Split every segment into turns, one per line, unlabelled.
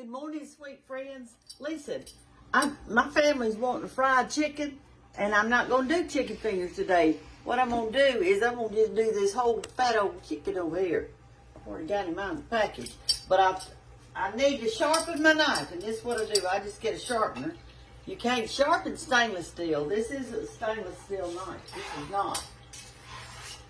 Good morning, sweet friends. Listen, my family's wanting fried chicken, and I'm not going to do chicken fingers today. What I'm going to do is I'm going to just do this whole fat old chicken over here. I've already got him out of the package. But I need to sharpen my knife, and this is what I do. I just get a sharpener. You can't sharpen stainless steel. This is a stainless steel knife. This is not.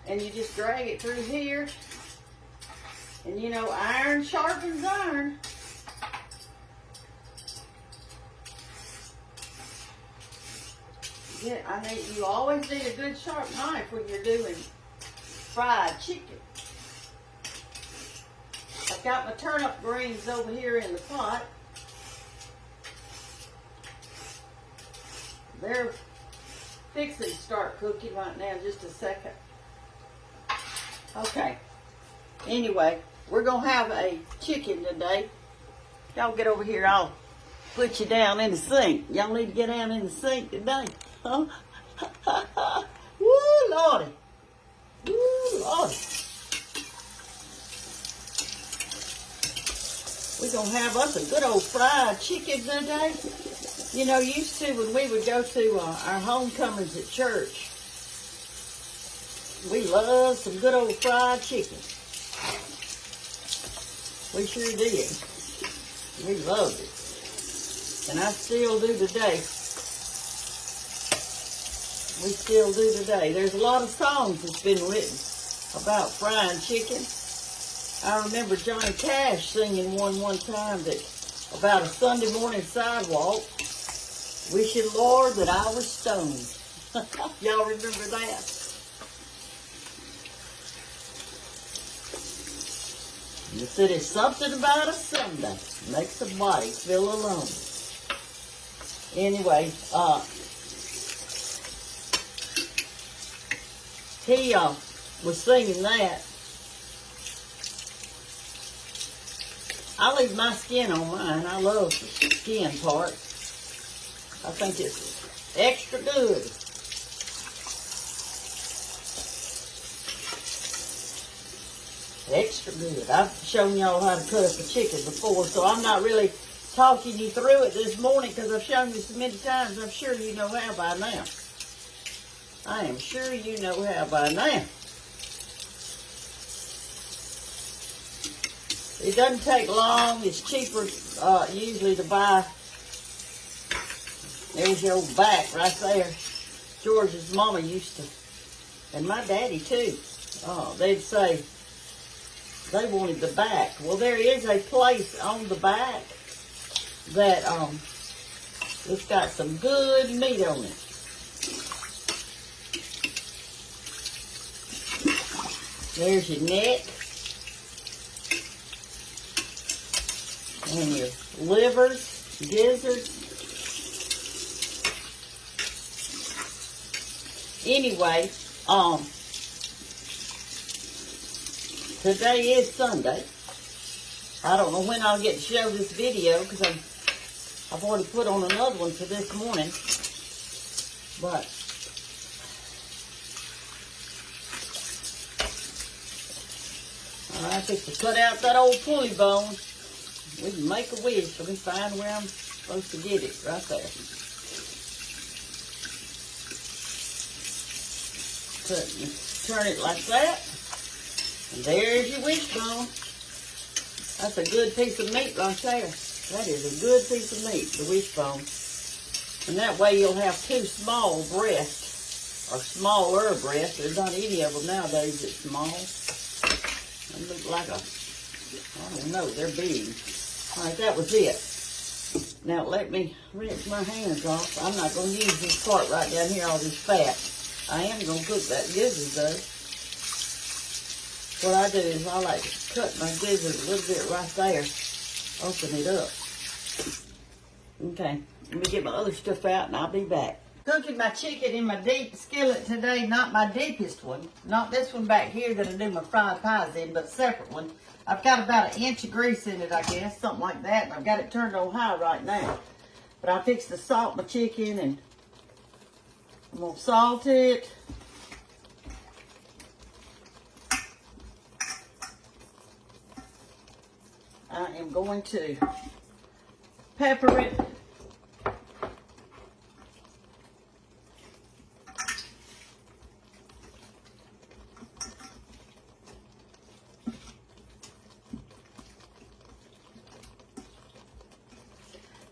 And you just drag it through here. And you know, iron sharpens iron. Yeah, you always need a good sharp knife when you're doing fried chicken. I've got my turnip greens over here in the pot. They're fixing to start cooking right now, just a second. Okay. Anyway, we're going to have a chicken today. Y'all get over here. I'll put you down in the sink. Y'all need to get down in the sink today. Huh? Woo, Lordy. Woo, Lordy. We're going to have us a good old fried chicken today. You know, used to when we would go to our homecomings at church, we loved some good old fried chicken. We sure did. We loved it. And I still do today. We still do today. There's a lot of songs that's been written about frying chicken. I remember Johnny Cash singing one time that about a Sunday morning sidewalk, wishing, Lord, that I was stoned. Y'all remember that? You said it's something about a Sunday makes a body feel alone. Anyway, he was singing that. I leave my skin on mine. I love the skin part. I think it's extra good. Extra good. I've shown y'all how to cut up a chicken before, so I'm not really talking you through it this morning because I've shown you so many times. I'm sure you know how by now. I am sure you know how by now. It doesn't take long. It's cheaper usually to buy. There's your old back right there. George's mama used to, and my daddy too. They'd say they wanted the back. Well, there is a place on the back that it's got some good meat on it. There's your neck and your livers, gizzards. Anyway, today is Sunday. I don't know when I'll get to show this video because I've already put on another one for this morning. But I think to cut out that old pulley bone. We can make a wish. Let me find where I'm supposed to get it. Right there. Turn it like that. And there's your wishbone. That's a good piece of meat right there. That is a good piece of meat, the wishbone. And that way you'll have two small breasts, or smaller breasts. There's not any of them nowadays that's small. They look like I don't know, they're big. All right, that was it. Now let me rinse my hands off. I'm not going to use this part right down here, all this fat. I am going to cook that gizzard though. What I do is I like to cut my gizzard a little bit right there. Open it up. Okay, let me get my other stuff out and I'll be back. Cooking my chicken in my deep skillet today, not my deepest one. Not this one back here that I do my fried pies in, but a separate one. I've got about 1 inch of grease in it, I guess, something like that. And I've got it turned on high right now. But I fixed to salt my chicken and I'm going to salt it. I am going to pepper it.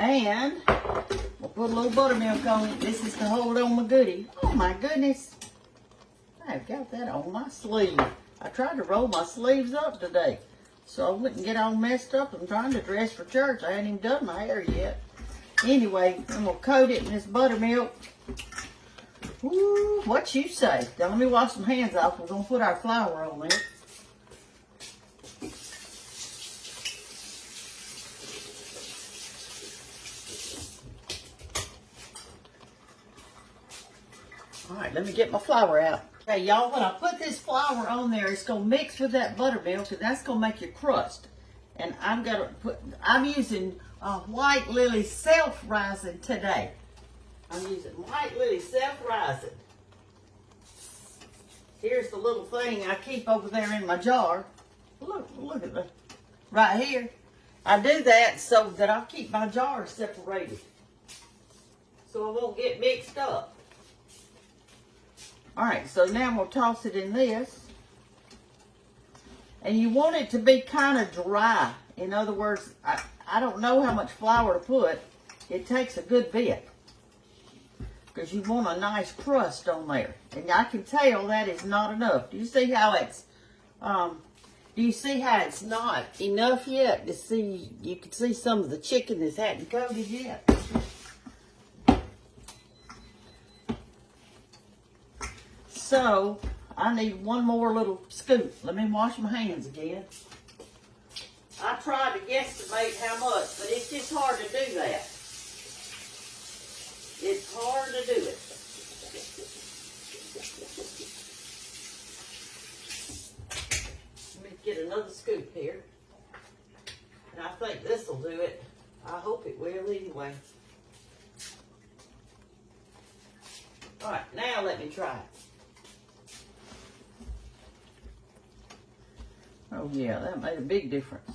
And we'll put a little buttermilk on it. This is to hold on my goodie. Oh my goodness. I've got that on my sleeve. I tried to roll my sleeves up today so I wouldn't get all messed up. I'm trying to dress for church. I hadn't even done my hair yet. Anyway, I'm going to coat it in this buttermilk. Ooh, what you say? Now let me wash some hands off. We're going to put our flour on there. All right, let me get my flour out. Okay, y'all, when I put this flour on there, it's going to mix with that buttermilk, and that's going to make your crust. And I'm using White Lily Self-Rising today. I'm using White Lily Self-Rising. Here's the little thing I keep over there in my jar. Look at that. Right here. I do that so that I'll keep my jars separated, so it won't get mixed up. All right, so now we'll toss it in this. And you want it to be kind of dry. In other words, I don't know how much flour to put. It takes a good bit, because you want a nice crust on there. And I can tell that is not enough. Do you see how it's not enough yet? You can see some of the chicken that hadn't coated yet. So, I need one more little scoop. Let me wash my hands again. I tried to guesstimate how much, but it's just hard to do that. It's hard to do it. Let me get another scoop here. And I think this will do it. I hope it will anyway. All right, now let me try it. Oh yeah, that made a big difference.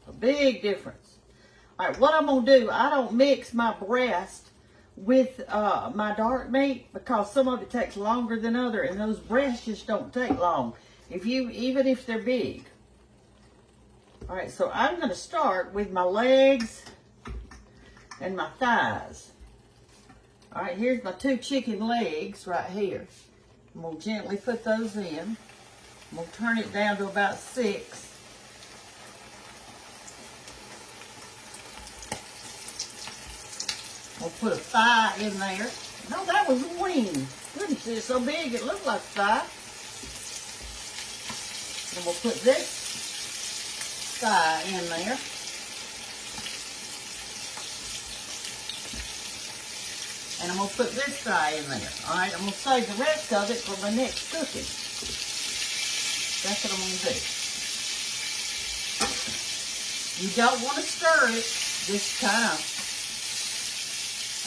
A big difference. All right, what I'm going to do, I don't mix my breast with my dark meat, because some of it takes longer than other, and those breasts just don't take long, even if they're big. All right, so I'm going to start with my legs and my thighs. All right, here's my 2 chicken legs right here. I'm going to gently put those in. I'm going to turn it down to about 6. We'll put a thigh in there. No, that was a wing. Goodness, it's so big it looked like a thigh. And we'll put this thigh in there. And I'm going to put this thigh in there. All right, I'm going to save the rest of it for my next cooking. That's what I'm going to do. You don't want to stir it this time.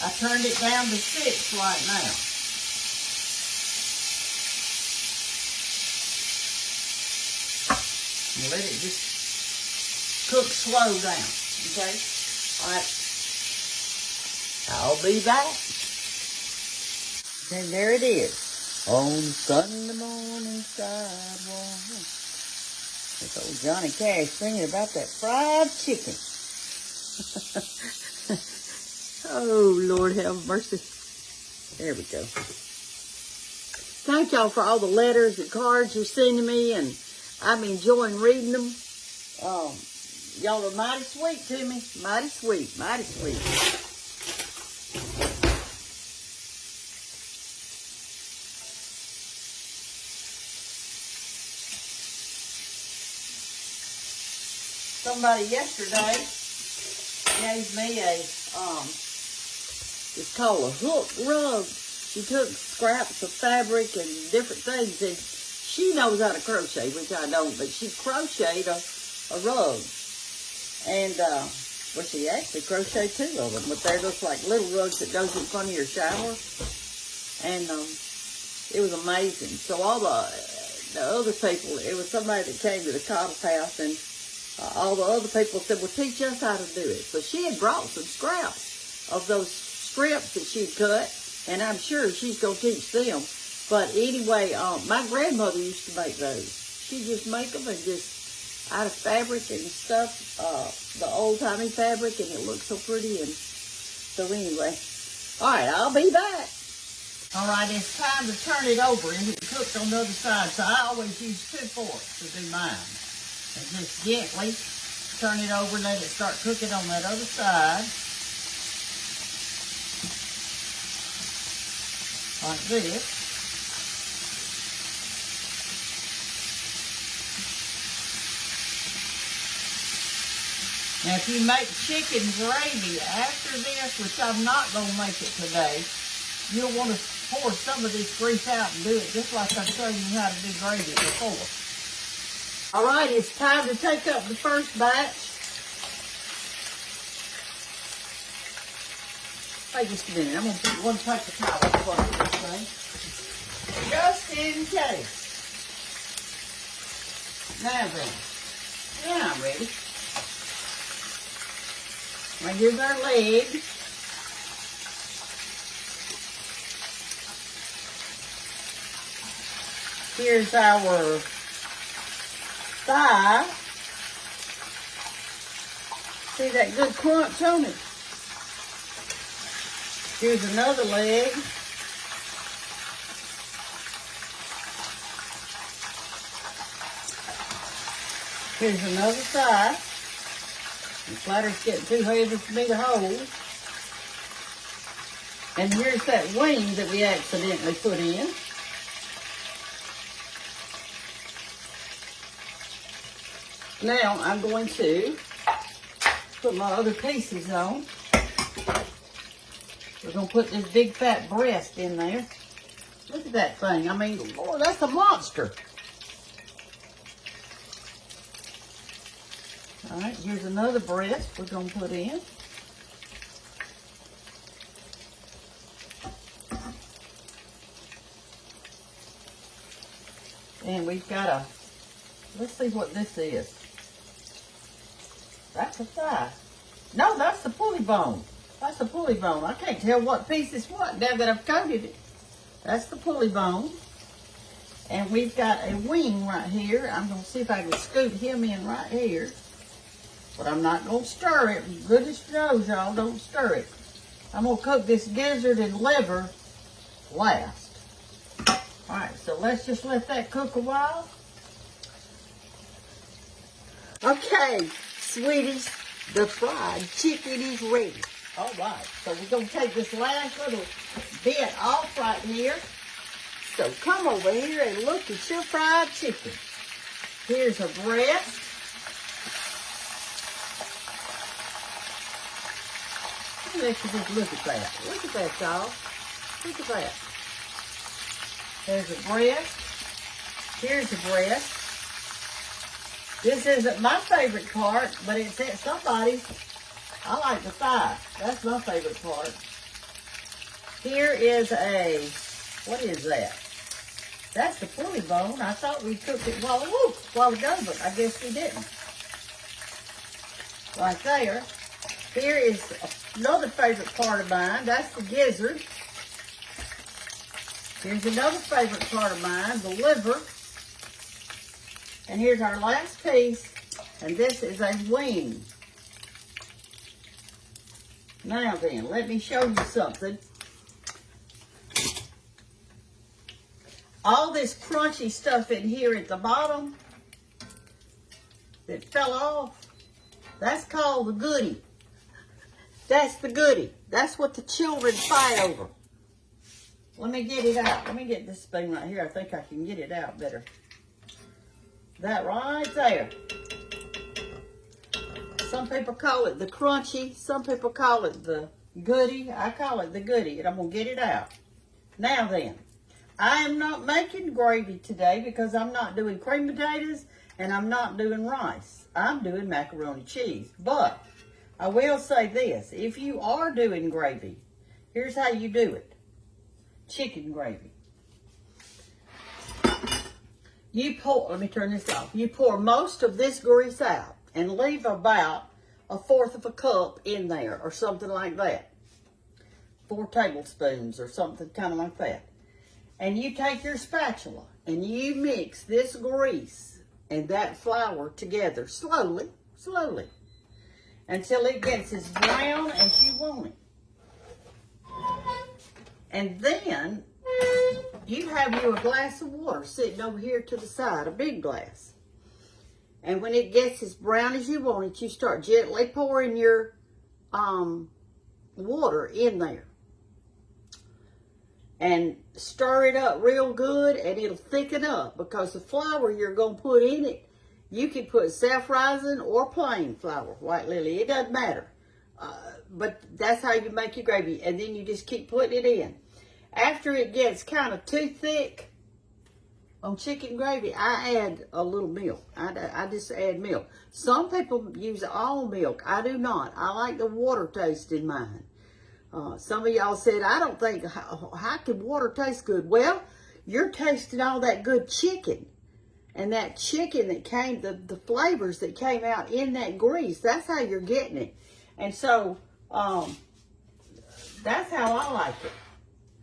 I turned it down to 6 right now. And let it just cook slow down, okay? All right. I'll be back. And there it is. On Sunday morning sidewalk. That's old Johnny Cash singing about that fried chicken. Oh, Lord have mercy. There we go. Thank y'all for all the letters and cards you're sending me, and I'm enjoying reading them. Y'all are mighty sweet to me. Mighty sweet, mighty sweet. Somebody yesterday gave me it's called a hook rug. She took scraps of fabric and different things, and she knows how to crochet, which I don't, but she crocheted a rug. And, well, she actually crocheted 2 of them, but they're just like little rugs that goes in front of your shower. And it was amazing. So all the other people, it was somebody that came to the cottage house, and all the other people said, well, teach us how to do it. So she had brought some scraps of those strips that she'd cut, and I'm sure she's going to teach them. But anyway, my grandmother used to make those. She'd just make them and just out of fabric and stuff, the old-timey fabric, and it looked so pretty. And so anyway, all right, I'll be back. All right, it's time to turn it over, and it cooked on the other side. So I always use 2 forks to do mine. And just gently turn it over and let it start cooking on that other side. Like this. Now, if you make chicken gravy after this, which I'm not going to make it today, you'll want to pour some of this grease out and do it just like I showed you how to do gravy before. All right, it's time to take up the first batch. Wait just a minute. I'm going to put 1 paper towel in front of this thing, just in case. Now then, now I'm ready. Now here's our leg. Here's our thigh. See that good crunch on it? Here's another leg. Here's another thigh. The platter's getting too heavy for me to hold. And here's that wing that we accidentally put in. Now I'm going to put my other pieces on. We're going to put this big fat breast in there. Look at that thing. I mean, Lord, that's a monster. All right, here's another breast we're going to put in. And we've got a, let's see what this is. That's a thigh. No, that's the pulley bone. That's the pulley bone. I can't tell what piece is what now that I've coated it. That's the pulley bone. And we've got a wing right here. I'm going to see if I can scoot him in right here. But I'm not going to stir it. Goodness knows, y'all, don't stir it. I'm going to cook this gizzard and liver last. All right, so let's just let that cook a while. Okay, sweeties, the fried chicken is ready. All right, so we're going to take this last little bit off right here. So come over here and look at your fried chicken. Here's a breast. Let's just look at that. Look at that, y'all. Look at that. There's a breast. Here's a breast. This isn't my favorite part, but it's at somebody's. I like the thigh. That's my favorite part. Here is a, what is that? That's the pulley bone. I thought we cooked it a while ago, but I guess we didn't. Right there. Here is another favorite part of mine. That's the gizzard. Here's another favorite part of mine, the liver. And here's our last piece, and this is a wing. Now then, let me show you something. All this crunchy stuff in here at the bottom that fell off, that's called the goodie. That's the goodie. That's what the children fight over. Let me get it out. Let me get this thing right here. I think I can get it out better. That right there. Some people call it the crunchy. Some people call it the goodie. I call it the goodie, and I'm going to get it out. Now then, I am not making gravy today because I'm not doing cream potatoes and I'm not doing rice. I'm doing macaroni cheese. But I will say this. If you are doing gravy, here's how you do it. Chicken gravy. You pour, let me turn this off. You pour most of this grease out. and leave about 1/4 of a cup in there or something like that. 4 tablespoons or something kind of like that. And you take your spatula and you mix this grease and that flour together slowly, slowly, until it gets as brown as you want it. And then you have you a glass of water sitting over here to the side, a big glass. And when it gets as brown as you want it, you start gently pouring your water in there. And stir it up real good, and it'll thicken up, because the flour you're going to put in it, you can put self-rising or plain flour, white lily, it doesn't matter. But that's how you make your gravy, and then you just keep putting it in. After it gets kind of too thick on chicken gravy, I add a little milk. I just add milk. Some people use all milk. I do not. I like the water taste in mine. Some of y'all said, I don't think, how can water taste good? Well, you're tasting all that good chicken. And that chicken that came, the flavors that came out in that grease, that's how you're getting it. And so, that's how I like it.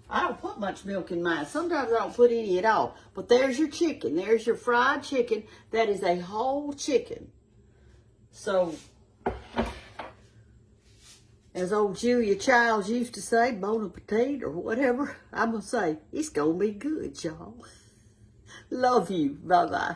I don't put much milk in mine. Sometimes I don't put any at all. But there's your chicken. There's your fried chicken. That is a whole chicken. So, as old Julia Childs used to say, bon appetit or whatever, I'm going to say, it's going to be good, y'all. Love you. Bye-bye.